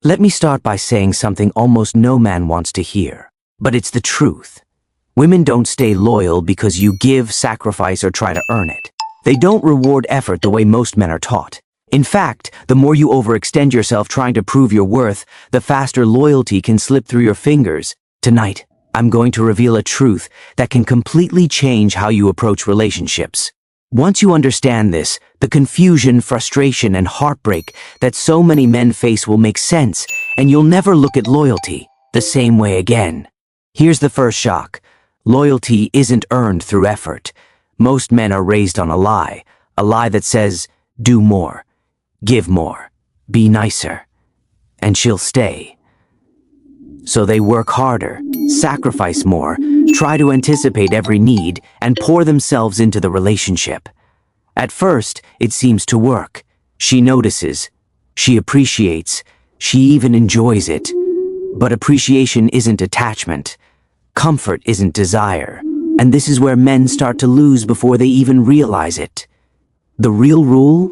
Let me start by saying something almost no man wants to hear, but it's the truth. Women don't stay loyal because you give, sacrifice, or try to earn it. They don't reward effort the way most men are taught. In fact, the more you overextend yourself trying to prove your worth, the faster loyalty can slip through your fingers. Tonight, I'm going to reveal a truth that can completely change how you approach relationships. Once you understand this, the confusion, frustration, and heartbreak that so many men face will make sense, and you'll never look at loyalty the same way again. Here's the first shock. Loyalty isn't earned through effort. Most men are raised on a lie that says, do more, give more, be nicer, and she'll stay. So they work harder, sacrifice more, try to anticipate every need, and pour themselves into the relationship. At first, it seems to work. She notices, she appreciates, she even enjoys it. But appreciation isn't attachment. Comfort isn't desire. And this is where men start to lose before they even realize it. The real rule?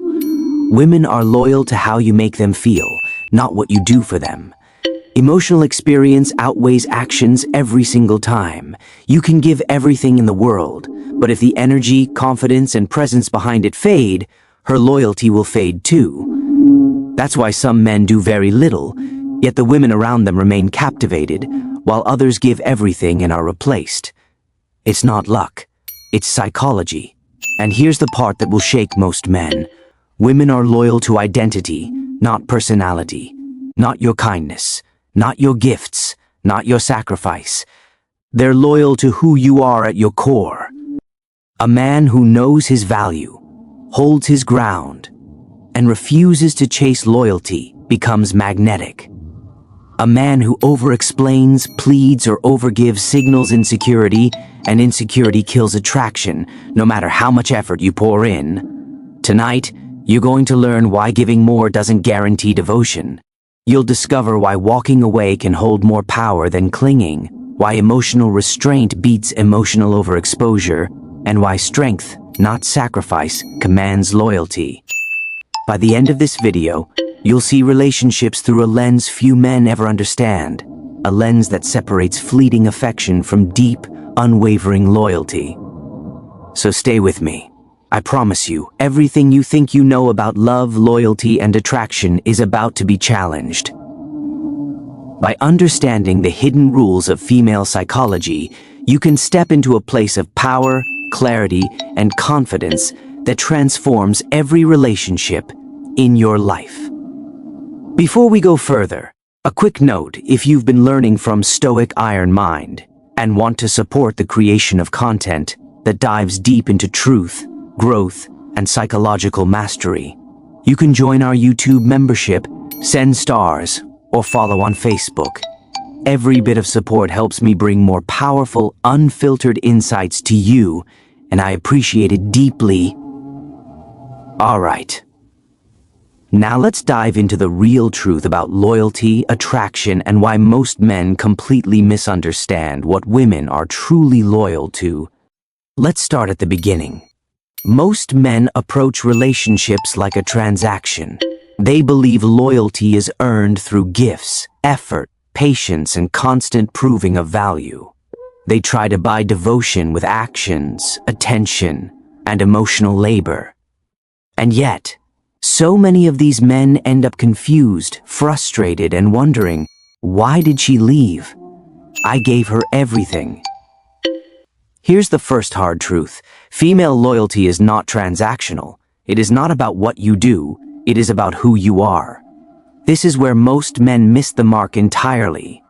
Women are loyal to how you make them feel, not what you do for them. Emotional experience outweighs actions every single time. You can give everything in the world, but if the energy, confidence, and presence behind it fade, her loyalty will fade too. That's why some men do very little, yet the women around them remain captivated, while others give everything and are replaced. It's not luck, it's psychology. And here's the part that will shake most men. Women are loyal to identity, not personality, not your kindness, not your gifts, not your sacrifice. They're loyal to who you are at your core. A man who knows his value, holds his ground, and refuses to chase loyalty becomes magnetic. A man who over-explains, pleads, or overgives signals insecurity, and insecurity kills attraction, no matter how much effort you pour in. Tonight, you're going to learn why giving more doesn't guarantee devotion. You'll discover why walking away can hold more power than clinging, why emotional restraint beats emotional overexposure, and why strength, not sacrifice, commands loyalty. By the end of this video, you'll see relationships through a lens few men ever understand, a lens that separates fleeting affection from deep, unwavering loyalty. So stay with me. I promise you, everything you think you know about love, loyalty, and attraction is about to be challenged. By understanding the hidden rules of female psychology, you can step into a place of power, clarity, and confidence that transforms every relationship in your life. Before we go further, a quick note: if you've been learning from Stoic Iron Mind and want to support the creation of content that dives deep into truth, growth, and psychological mastery, you can join our YouTube membership, send stars, or follow on Facebook. Every bit of support helps me bring more powerful, unfiltered insights to you, and I appreciate it deeply. All right. Now let's dive into the real truth about loyalty, attraction, and why most men completely misunderstand what women are truly loyal to. Let's start at the beginning. Most men approach relationships like a transaction. They believe loyalty is earned through gifts, effort, patience, and constant proving of value. They try to buy devotion with actions, attention, and emotional labor. And yet, so many of these men end up confused, frustrated, and wondering, why did she leave? I gave her everything. Here's the first hard truth. Female loyalty is not transactional. It is not about what you do, it is about who you are. This is where most men miss the mark entirely.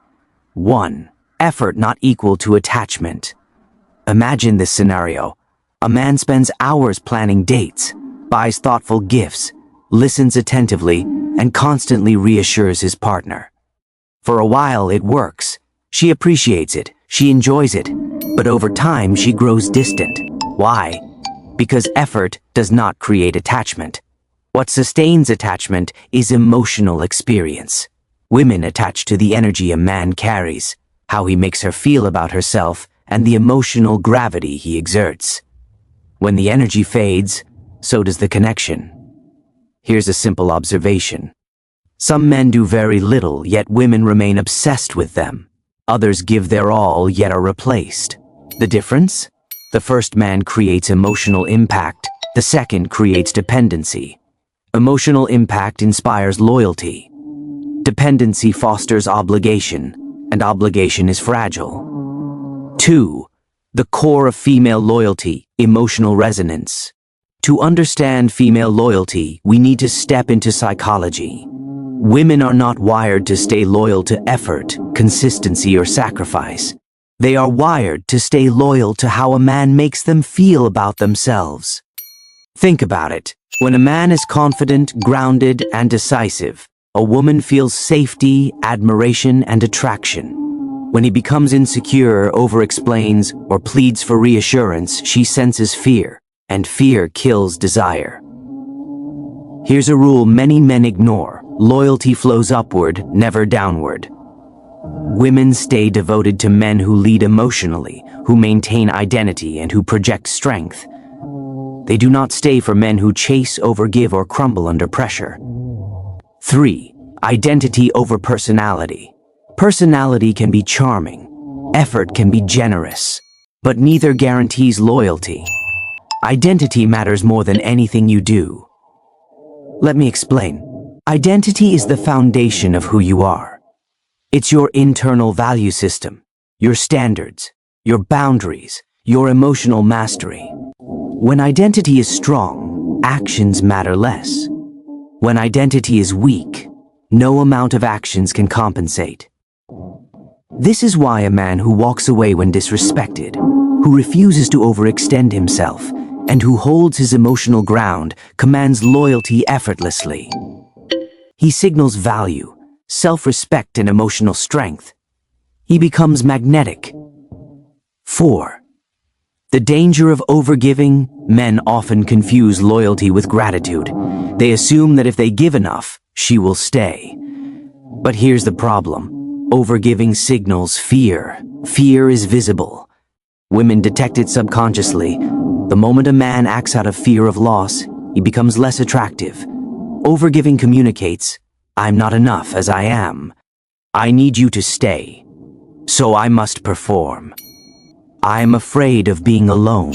1. Effort not equal to attachment. Imagine this scenario. A man spends hours planning dates, buys thoughtful gifts, listens attentively, and constantly reassures his partner. For a while, it works. She appreciates it, she enjoys it, but over time she grows distant. Why? Because effort does not create attachment. What sustains attachment is emotional experience. Women attach to the energy a man carries, how he makes her feel about herself, and the emotional gravity he exerts. When the energy fades, so does the connection. Here's a simple observation. Some men do very little, yet women remain obsessed with them. Others give their all, yet are replaced. The difference? The first man creates emotional impact. The second creates dependency. Emotional impact inspires loyalty. Dependency fosters obligation, and obligation is fragile. 2. The core of female loyalty, emotional resonance. To understand female loyalty, we need to step into psychology. Women are not wired to stay loyal to effort, consistency, or sacrifice. They are wired to stay loyal to how a man makes them feel about themselves. Think about it. When a man is confident, grounded, and decisive, a woman feels safety, admiration, and attraction. When he becomes insecure, over-explains, or pleads for reassurance, she senses fear, and fear kills desire. Here's a rule many men ignore. Loyalty flows upward, never downward. Women stay devoted to men who lead emotionally, who maintain identity, and who project strength. They do not stay for men who chase, overgive, or crumble under pressure. 3. Identity over personality. Personality can be charming. Effort can be generous. But neither guarantees loyalty. Identity matters more than anything you do. Let me explain. Identity is the foundation of who you are. It's your internal value system, your standards, your boundaries, your emotional mastery. When identity is strong, actions matter less. When identity is weak, no amount of actions can compensate. This is why a man who walks away when disrespected, who refuses to overextend himself, and who holds his emotional ground commands loyalty effortlessly. He signals value, self-respect, and emotional strength. He becomes magnetic. 4. The danger of overgiving. Men often confuse loyalty with gratitude. They assume that if they give enough, she will stay. But here's the problem. Overgiving signals fear. Fear is visible. Women detect it subconsciously. The moment a man acts out of fear of loss, he becomes less attractive. Overgiving communicates, I'm not enough as I am. I need you to stay. So I must perform. I'm afraid of being alone.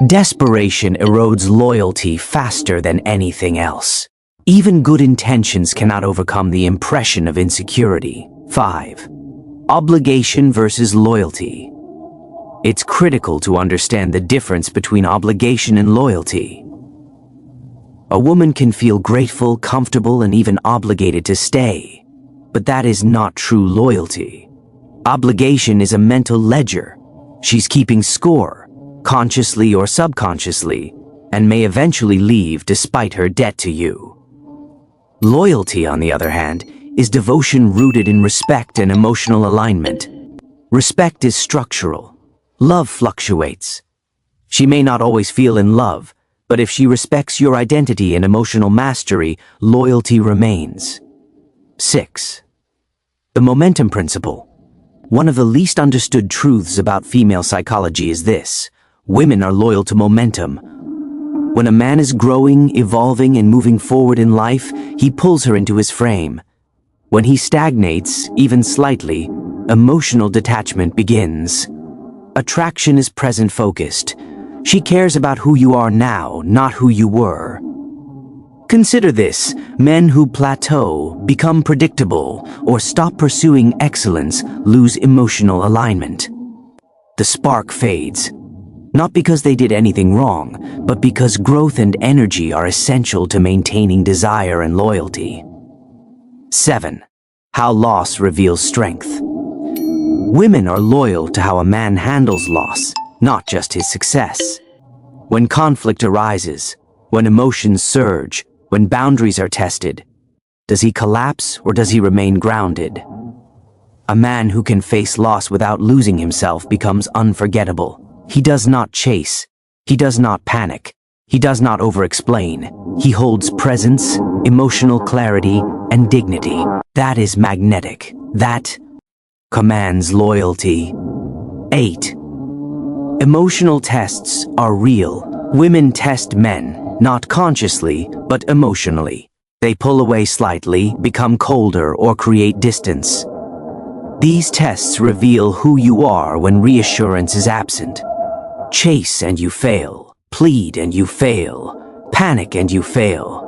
Desperation erodes loyalty faster than anything else. Even good intentions cannot overcome the impression of insecurity. 5. Obligation versus loyalty. It's critical to understand the difference between obligation and loyalty. A woman can feel grateful, comfortable, and even obligated to stay. But that is not true loyalty. Obligation is a mental ledger. She's keeping score, consciously or subconsciously, and may eventually leave despite her debt to you. Loyalty, on the other hand, is devotion rooted in respect and emotional alignment. Respect is structural. Love fluctuates. She may not always feel in love, but if she respects your identity and emotional mastery, loyalty remains. 6. The momentum principle. One of the least understood truths about female psychology is this: women are loyal to momentum. When a man is growing, evolving, and moving forward in life, he pulls her into his frame. When he stagnates, even slightly, emotional detachment begins. Attraction is present-focused. She cares about who you are now, not who you were. Consider this: men who plateau, become predictable, or stop pursuing excellence lose emotional alignment. The spark fades, not because they did anything wrong, but because growth and energy are essential to maintaining desire and loyalty. 7. How loss reveals strength. Women are loyal to how a man handles loss, not just his success. When conflict arises, when emotions surge, when boundaries are tested, does he collapse or does he remain grounded? A man who can face loss without losing himself becomes unforgettable. He does not chase. He does not panic. He does not over-explain. He holds presence, emotional clarity, and dignity. That is magnetic. That commands loyalty. 8. Emotional tests are real. Women test men, not consciously, but emotionally. They pull away slightly, become colder, or create distance. These tests reveal who you are when reassurance is absent. Chase and you fail. Plead and you fail. Panic and you fail.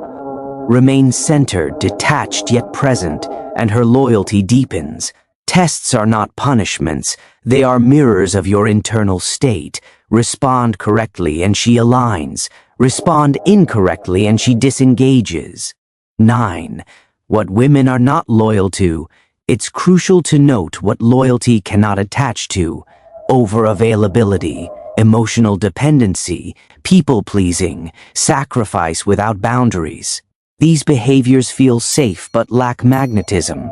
Remain centered, detached yet present, and her loyalty deepens. Tests are not punishments. They are mirrors of your internal state. Respond correctly and she aligns. Respond incorrectly and she disengages. 9. What women are not loyal to. It's crucial to note what loyalty cannot attach to. Over-availability, emotional dependency, people-pleasing, sacrifice without boundaries. These behaviors feel safe but lack magnetism.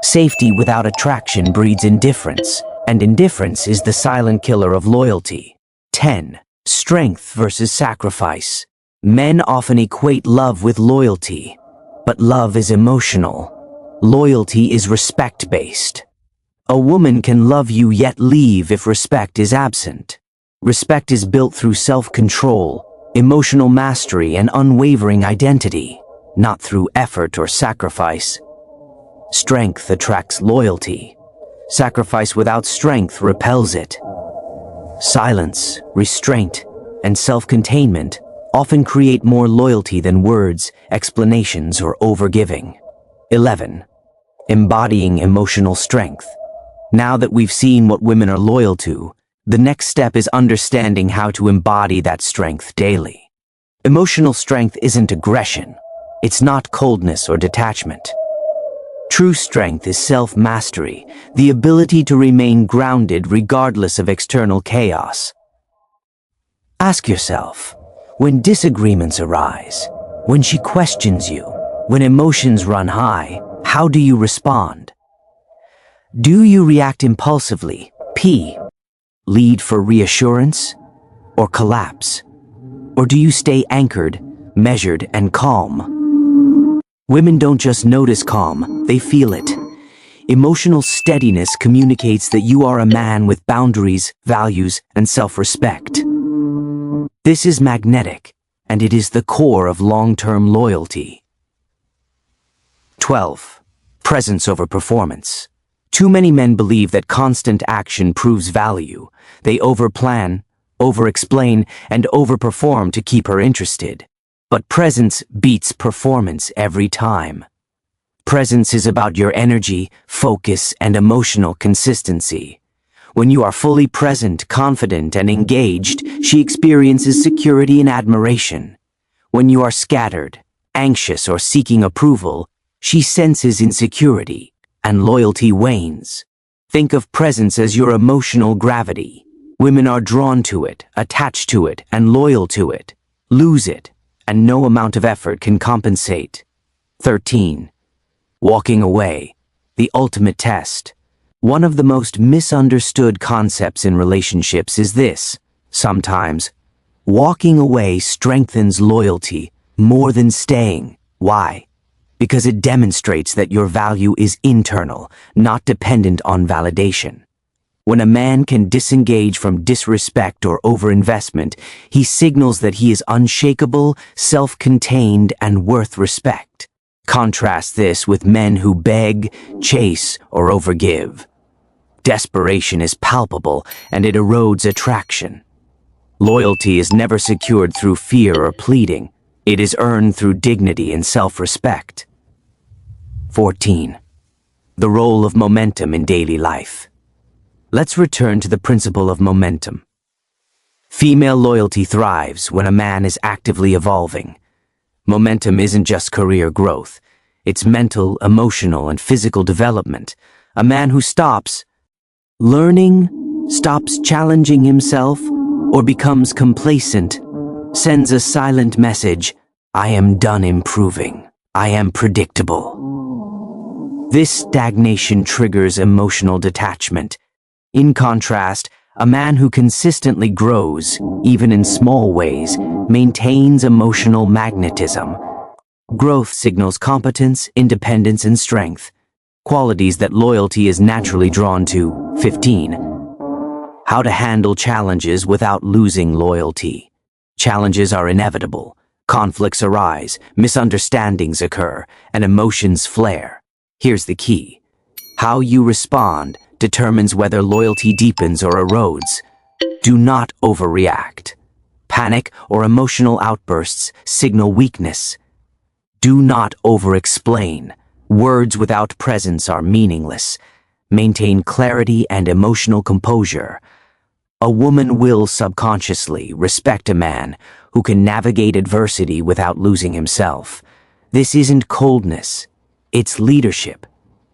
Safety without attraction breeds indifference, and indifference is the silent killer of loyalty. 10. Strength versus sacrifice. Men often equate love with loyalty, but love is emotional. Loyalty is respect-based. A woman can love you yet leave if respect is absent. Respect is built through self-control, emotional mastery, and unwavering identity, not through effort or sacrifice. Strength attracts loyalty. Sacrifice without strength repels it. Silence, restraint, and self-containment often create more loyalty than words, explanations, or overgiving. 11. Embodying emotional strength. Now that we've seen what women are loyal to, the next step is understanding how to embody that strength daily. Emotional strength isn't aggression. It's not coldness or detachment. True strength is self-mastery, the ability to remain grounded regardless of external chaos. Ask yourself, when disagreements arise, when she questions you, when emotions run high, how do you respond? Do you react impulsively, lead for reassurance, or collapse? Or do you stay anchored, measured, and calm? Women don't just notice calm, they feel it. Emotional steadiness communicates that you are a man with boundaries, values, and self-respect. This is magnetic, and it is the core of long-term loyalty. 12. Presence over performance. Too many men believe that constant action proves value. They overplan, over-explain, and overperform to keep her interested. But presence beats performance every time. Presence is about your energy, focus, and emotional consistency. When you are fully present, confident, and engaged, she experiences security and admiration. When you are scattered, anxious, or seeking approval, she senses insecurity, and loyalty wanes. Think of presence as your emotional gravity. Women are drawn to it, attached to it, and loyal to it. Lose it, and no amount of effort can compensate. 13. Walking away, the ultimate test. One of the most misunderstood concepts in relationships is this. Sometimes, walking away strengthens loyalty more than staying. Why? Because it demonstrates that your value is internal, not dependent on validation. When a man can disengage from disrespect or overinvestment, he signals that he is unshakable, self-contained, and worth respect. Contrast this with men who beg, chase, or overgive. Desperation is palpable, and it erodes attraction. Loyalty is never secured through fear or pleading. It is earned through dignity and self-respect. 14. The role of momentum in daily life. Let's return to the principle of momentum. Female loyalty thrives when a man is actively evolving. Momentum isn't just career growth. It's mental, emotional, and physical development. A man who stops learning, stops challenging himself, or becomes complacent sends a silent message: I am done improving. I am predictable. This stagnation triggers emotional detachment. In contrast, a man who consistently grows, even in small ways, maintains emotional magnetism. Growth signals competence, independence, and strength, qualities that loyalty is naturally drawn to. 15. How to handle challenges without losing loyalty. Challenges are inevitable. Conflicts arise, misunderstandings occur, and emotions flare. Here's the key. How you respond determines whether loyalty deepens or erodes. Do not overreact. Panic or emotional outbursts signal weakness. Do not over-explain. Words without presence are meaningless. Maintain clarity and emotional composure. A woman will subconsciously respect a man who can navigate adversity without losing himself. This isn't coldness. It's leadership,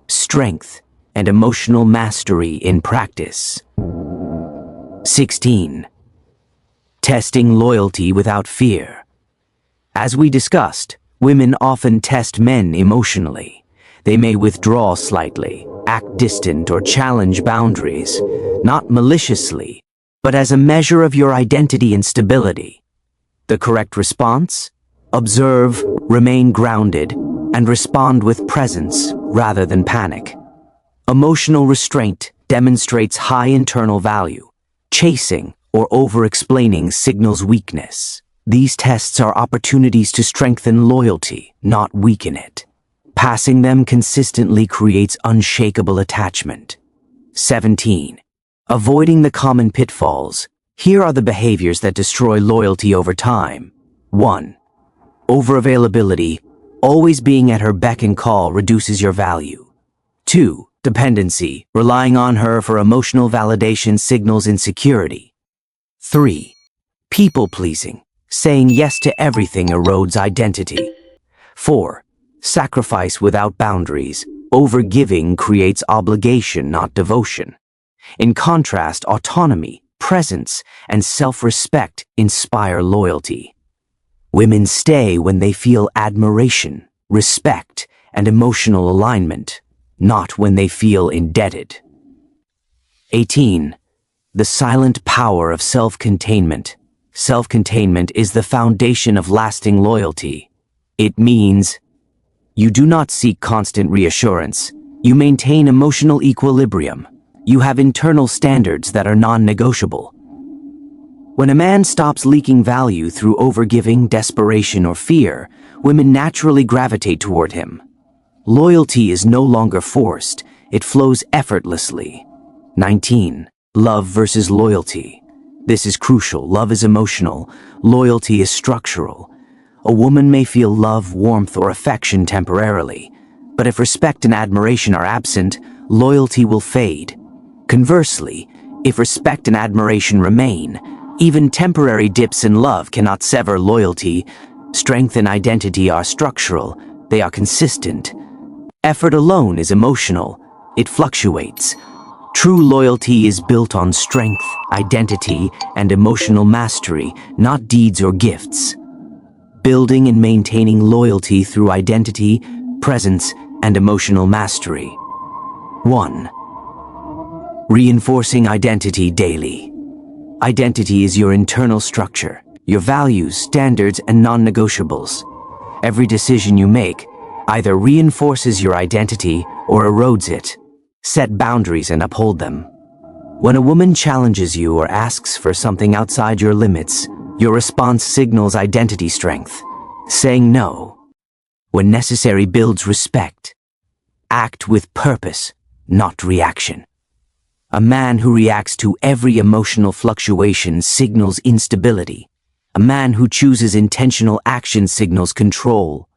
strength, and emotional mastery in practice. 16. Testing loyalty without fear. As we discussed, women often test men emotionally. They may withdraw slightly, act distant, or challenge boundaries, not maliciously, but as a measure of your identity and stability. The correct response? Observe, remain grounded, and respond with presence rather than panic. Emotional restraint demonstrates high internal value. Chasing or over-explaining signals weakness. These tests are opportunities to strengthen loyalty, not weaken it. Passing them consistently creates unshakable attachment. 17. Avoiding the common pitfalls. Here are the behaviors that destroy loyalty over time. 1. Overavailability. Always being at her beck and call reduces your value. 2. Dependency. Relying on her for emotional validation signals insecurity. 3. People-pleasing. Saying yes to everything erodes identity. 4. Sacrifice without boundaries. Overgiving creates obligation, not devotion. In contrast, autonomy, presence, and self-respect inspire loyalty. Women stay when they feel admiration, respect, and emotional alignment, not when they feel indebted. 18. The silent power of self-containment. Self-containment is the foundation of lasting loyalty. It means you do not seek constant reassurance. You maintain emotional equilibrium. You have internal standards that are non-negotiable. When a man stops leaking value through overgiving, desperation, or fear, women naturally gravitate toward him. Loyalty is no longer forced. It flows effortlessly. 19. Love versus loyalty. This is crucial. Love is emotional. Loyalty is structural. A woman may feel love, warmth, or affection temporarily, but if respect and admiration are absent, loyalty will fade. Conversely, if respect and admiration remain, even temporary dips in love cannot sever loyalty. Strength and identity are structural. They are consistent. Effort alone is emotional. It fluctuates. True loyalty is built on strength, identity, and emotional mastery, not deeds or gifts. Building and maintaining loyalty through identity, presence, and emotional mastery. 1. Reinforcing identity daily. Identity is your internal structure, your values, standards, and non-negotiables. Every decision you make either reinforces your identity or erodes it. Set boundaries and uphold them. When a woman challenges you or asks for something outside your limits, your response signals identity strength. Saying no, when necessary, builds respect. Act with purpose, not reaction. A man who reacts to every emotional fluctuation signals instability. A man who chooses intentional action signals control.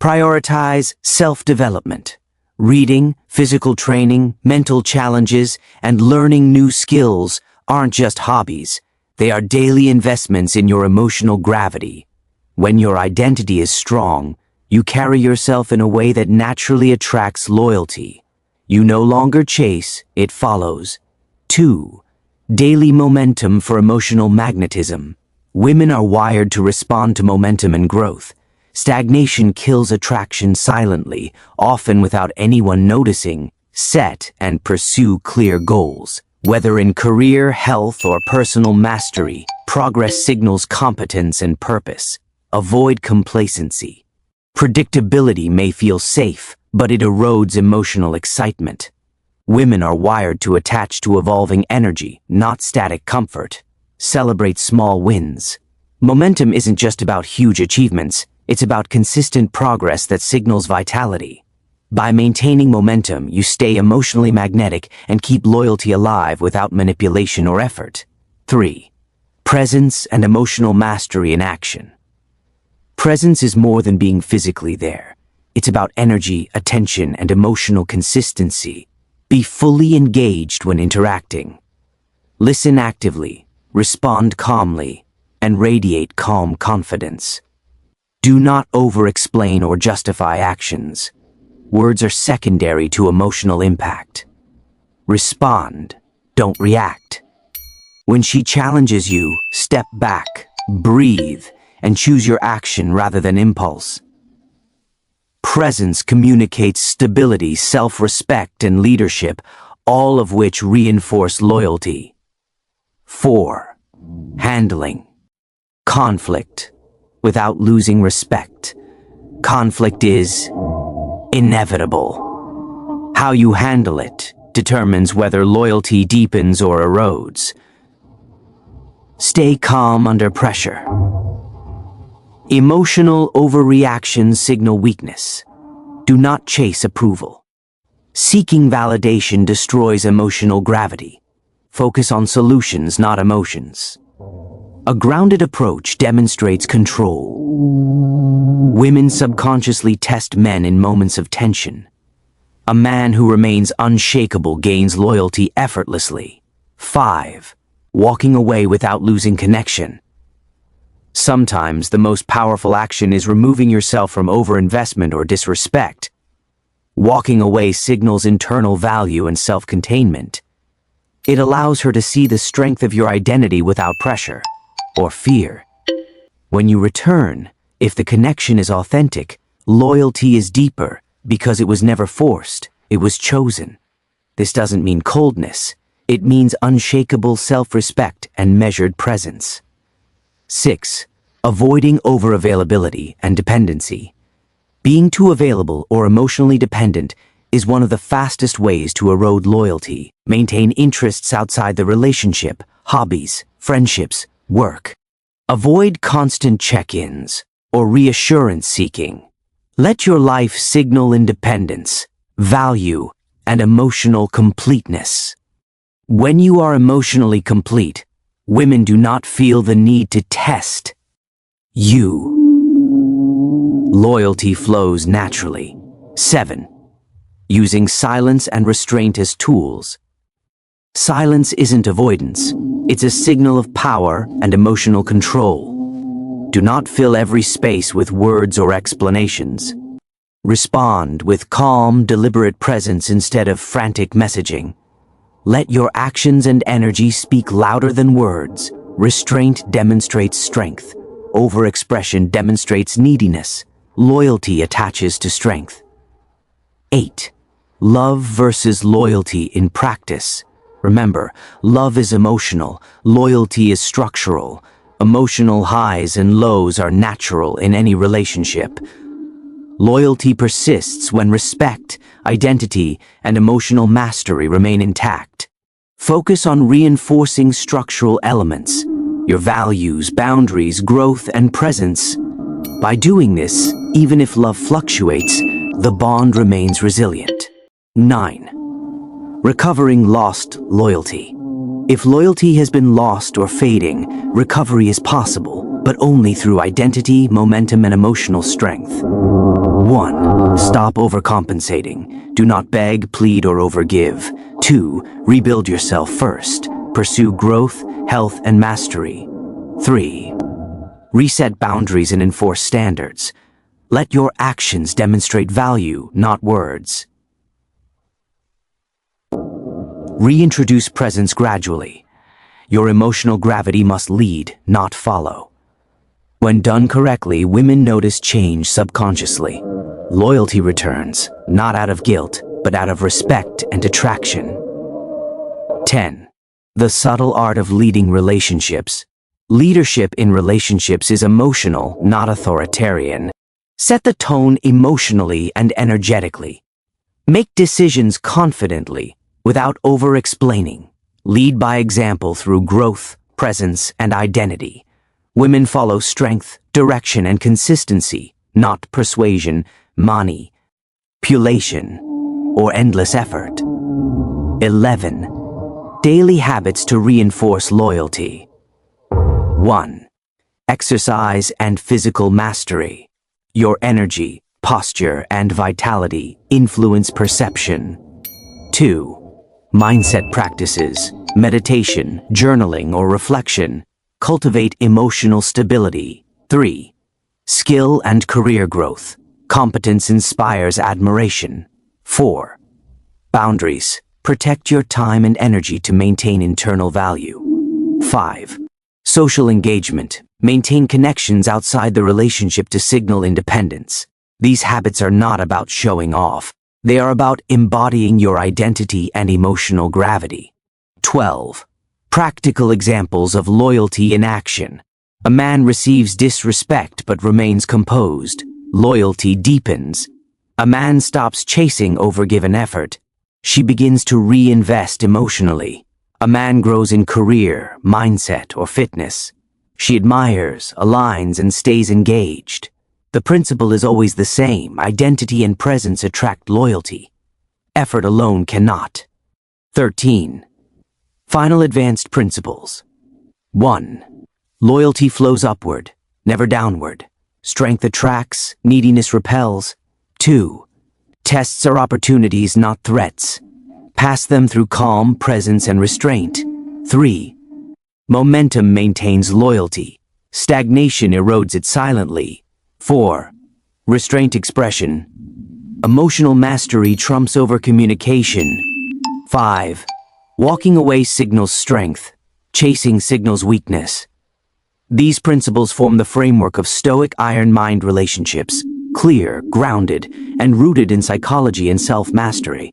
Prioritize self-development. Reading, physical training, mental challenges, and learning new skills aren't just hobbies. They are daily investments in your emotional gravity. When your identity is strong, you carry yourself in a way that naturally attracts loyalty. You no longer chase, it follows. 2. Daily momentum for emotional magnetism. Women are wired to respond to momentum and growth. Stagnation kills attraction silently, often without anyone noticing. Set and pursue clear goals. Whether in career, health, or personal mastery, progress signals competence and purpose. Avoid complacency. Predictability may feel safe, but it erodes emotional excitement. Women are wired to attach to evolving energy, not static comfort. Celebrate small wins. Momentum isn't just about huge achievements, it's about consistent progress that signals vitality. By maintaining momentum, you stay emotionally magnetic and keep loyalty alive without manipulation or effort. 3. Presence and emotional mastery in action. Presence is more than being physically there. It's about energy, attention, and emotional consistency. Be fully engaged when interacting. Listen actively, respond calmly, and radiate calm confidence. Do not over-explain or justify actions. Words are secondary to emotional impact. Respond, don't react. When she challenges you, step back, breathe, and choose your action rather than impulse. Presence communicates stability, self-respect, and leadership, all of which reinforce loyalty. 4. Handling conflict without losing respect. Conflict is inevitable. How you handle it determines whether loyalty deepens or erodes. Stay calm under pressure. Emotional overreactions signal weakness. Do not chase approval. Seeking validation destroys emotional gravity. Focus on solutions, not emotions. A grounded approach demonstrates control. Women subconsciously test men in moments of tension. A man who remains unshakable gains loyalty effortlessly. 5. Walking away without losing connection. Sometimes the most powerful action is removing yourself from overinvestment or disrespect. Walking away signals internal value and self-containment. It allows her to see the strength of your identity without pressure or fear. When you return, if the connection is authentic, loyalty is deeper because it was never forced, it was chosen. This doesn't mean coldness. It means unshakable self-respect and measured presence. 6. Avoiding overavailability and dependency. Being too available or emotionally dependent is one of the fastest ways to erode loyalty. Maintain interests outside the relationship, hobbies, friendships, work. Avoid constant check-ins or reassurance seeking. Let your life signal independence, value, and emotional completeness. When you are emotionally complete, women do not feel the need to test you. Loyalty flows naturally. 7. Using silence and restraint as tools. Silence isn't avoidance. It's a signal of power and emotional control. Do not fill every space with words or explanations. Respond with calm, deliberate presence instead of frantic messaging. Let your actions and energy speak louder than words. Restraint demonstrates strength. Overexpression demonstrates neediness. Loyalty attaches to strength. 8. Love versus loyalty in practice. Remember, love is emotional, loyalty is structural. Emotional highs and lows are natural in any relationship. Loyalty persists when respect, identity, and emotional mastery remain intact. Focus on reinforcing structural elements, your values, boundaries, growth, and presence. By doing this, even if love fluctuates, the bond remains resilient. 9. Recovering lost loyalty. If loyalty has been lost or fading, recovery is possible, but only through identity, momentum, and emotional strength. 1. Stop overcompensating. Do not beg, plead, or overgive. 2. Rebuild yourself first. Pursue growth, health, and mastery. 3. Reset boundaries and enforce standards. Let your actions demonstrate value, not words. Reintroduce presence gradually. Your emotional gravity must lead, not follow. When done correctly, women notice change subconsciously. Loyalty returns, not out of guilt, but out of respect and attraction. 10. The subtle art of leading relationships. Leadership in relationships is emotional, not authoritarian. Set the tone emotionally and energetically. Make decisions confidently, without over-explaining. Lead by example through growth, presence, and identity. Women follow strength, direction, and consistency, not persuasion, manipulation, or endless effort. 11. Daily habits to reinforce loyalty. 1. Exercise and physical mastery. Your energy, posture, and vitality influence perception. 2. Mindset practices, meditation, journaling, or reflection cultivate emotional stability. 3. Skill and career growth. Competence inspires admiration. 4. Boundaries. Protect your time and energy to maintain internal value. 5. Social engagement. Maintain connections outside the relationship to signal independence. These habits are not about showing off. They are about embodying your identity and emotional gravity. 12. Practical examples of loyalty in action. A man receives disrespect but remains composed. Loyalty deepens. A man stops chasing overgiven effort. She begins to reinvest emotionally. A man grows in career, mindset, or fitness. She admires, aligns, and stays engaged. The principle is always the same. Identity and presence attract loyalty. Effort alone cannot. 13. Final advanced principles. 1. Loyalty flows upward, never downward. Strength attracts, neediness repels. 2. Tests are opportunities, not threats. Pass them through calm, presence, and restraint. 3. Momentum maintains loyalty. Stagnation erodes it silently. 4. Restraint expression. Emotional mastery trumps over communication. 5. Walking away signals strength. Chasing signals weakness. These principles form the framework of Stoic Iron Mind relationships, clear, grounded, and rooted in psychology and self-mastery.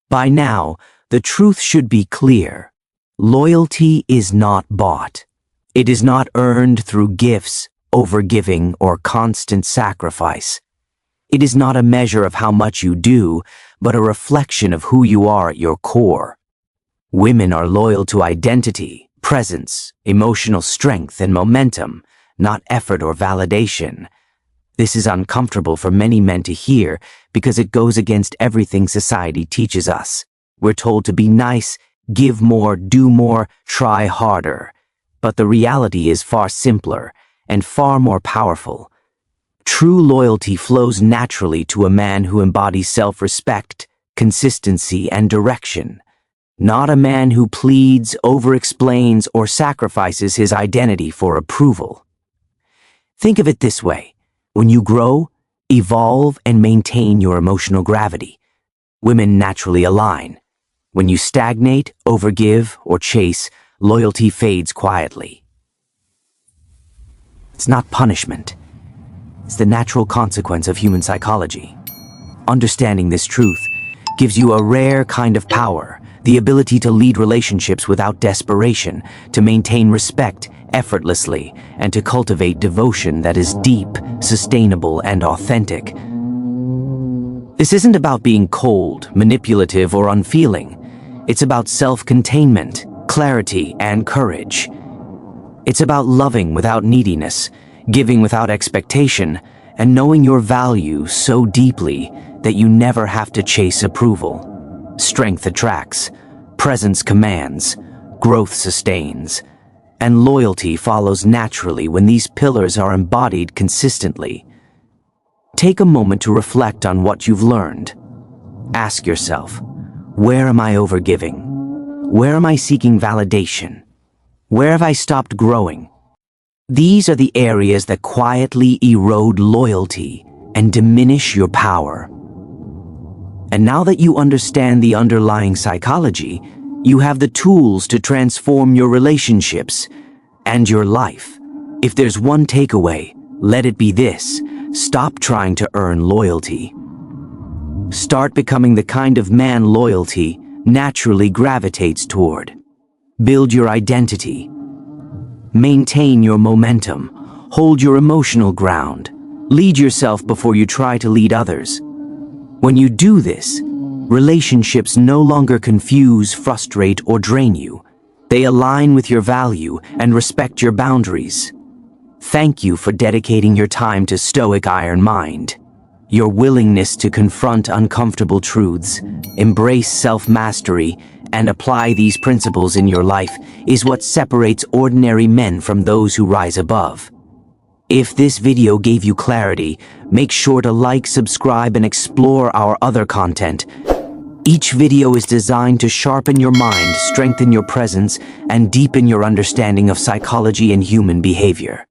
By now, the truth should be clear. Loyalty is not bought. It is not earned through gifts, overgiving, or constant sacrifice. It is not a measure of how much you do, but a reflection of who you are at your core. Women are loyal to identity, presence, emotional strength, and momentum, not effort or validation. This is uncomfortable for many men to hear because it goes against everything society teaches us. We're told to be nice, give more, do more, try harder. But the reality is far simpler and far more powerful. True loyalty flows naturally to a man who embodies self-respect, consistency, and direction, not a man who pleads, over-explains, or sacrifices his identity for approval. Think of it this way. When you grow, evolve, and maintain your emotional gravity, women naturally align. When you stagnate, overgive, or chase, loyalty fades quietly. It's not punishment. It's the natural consequence of human psychology. Understanding this truth gives you a rare kind of power, the ability to lead relationships without desperation, to maintain respect effortlessly, and to cultivate devotion that is deep, sustainable, and authentic. This isn't about being cold, manipulative, or unfeeling. It's about self-containment, clarity, and courage. It's about loving without neediness, giving without expectation, and knowing your value so deeply that you never have to chase approval. Strength attracts, presence commands, growth sustains, and loyalty follows naturally when these pillars are embodied consistently. Take a moment to reflect on what you've learned. Ask yourself, where am I overgiving? Where am I seeking validation? Where have I stopped growing? These are the areas that quietly erode loyalty and diminish your power. And now that you understand the underlying psychology, you have the tools to transform your relationships and your life. If there's one takeaway, let it be this: stop trying to earn loyalty. Start becoming the kind of man loyalty naturally gravitates toward. Build your identity. Maintain your momentum. Hold your emotional ground. Lead yourself before you try to lead others. When you do this, relationships no longer confuse, frustrate, or drain you. They align with your value and respect your boundaries. Thank you for dedicating your time to Stoic Iron Mind. Your willingness to confront uncomfortable truths, embrace self-mastery, and apply these principles in your life is what separates ordinary men from those who rise above. If this video gave you clarity, make sure to like, subscribe, and explore our other content. Each video is designed to sharpen your mind, strengthen your presence, and deepen your understanding of psychology and human behavior.